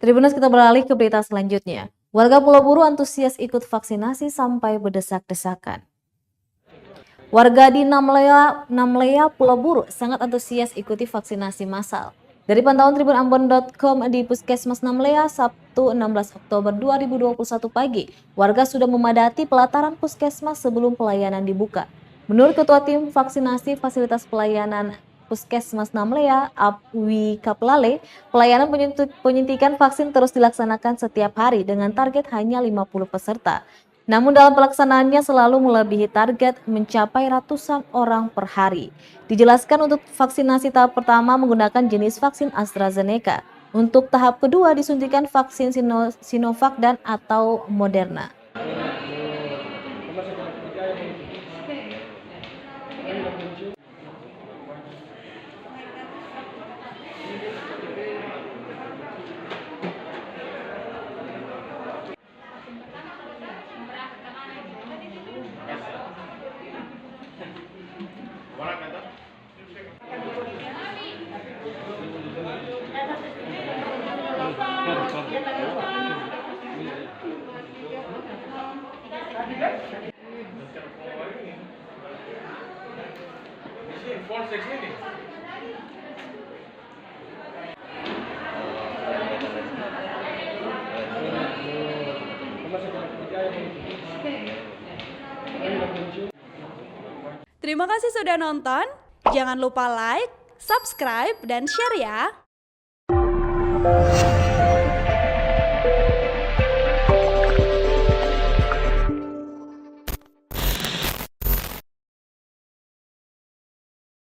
Tribuners, kita beralih ke berita selanjutnya. Warga Pulau Buru antusias ikut vaksinasi sampai berdesak-desakan. Warga di Namlea, Pulau Buru sangat antusias ikuti vaksinasi massal. Dari pantauan tribunambon.com di Puskesmas Namlea, Sabtu 16 Oktober 2021 pagi, warga sudah memadati pelataran puskesmas sebelum pelayanan dibuka. Menurut Ketua Tim Vaksinasi Fasilitas Pelayanan Puskesmas Namlea, Abwi Kaplale, pelayanan penyuntikan vaksin terus dilaksanakan setiap hari dengan target hanya 50 peserta. Namun dalam pelaksanaannya selalu melebihi target mencapai ratusan orang per hari. Dijelaskan untuk vaksinasi tahap pertama menggunakan jenis vaksin AstraZeneca. Untuk tahap kedua disuntikan vaksin Sinovac dan atau Moderna. Terima kasih sudah nonton. Jangan lupa like, subscribe, dan share ya.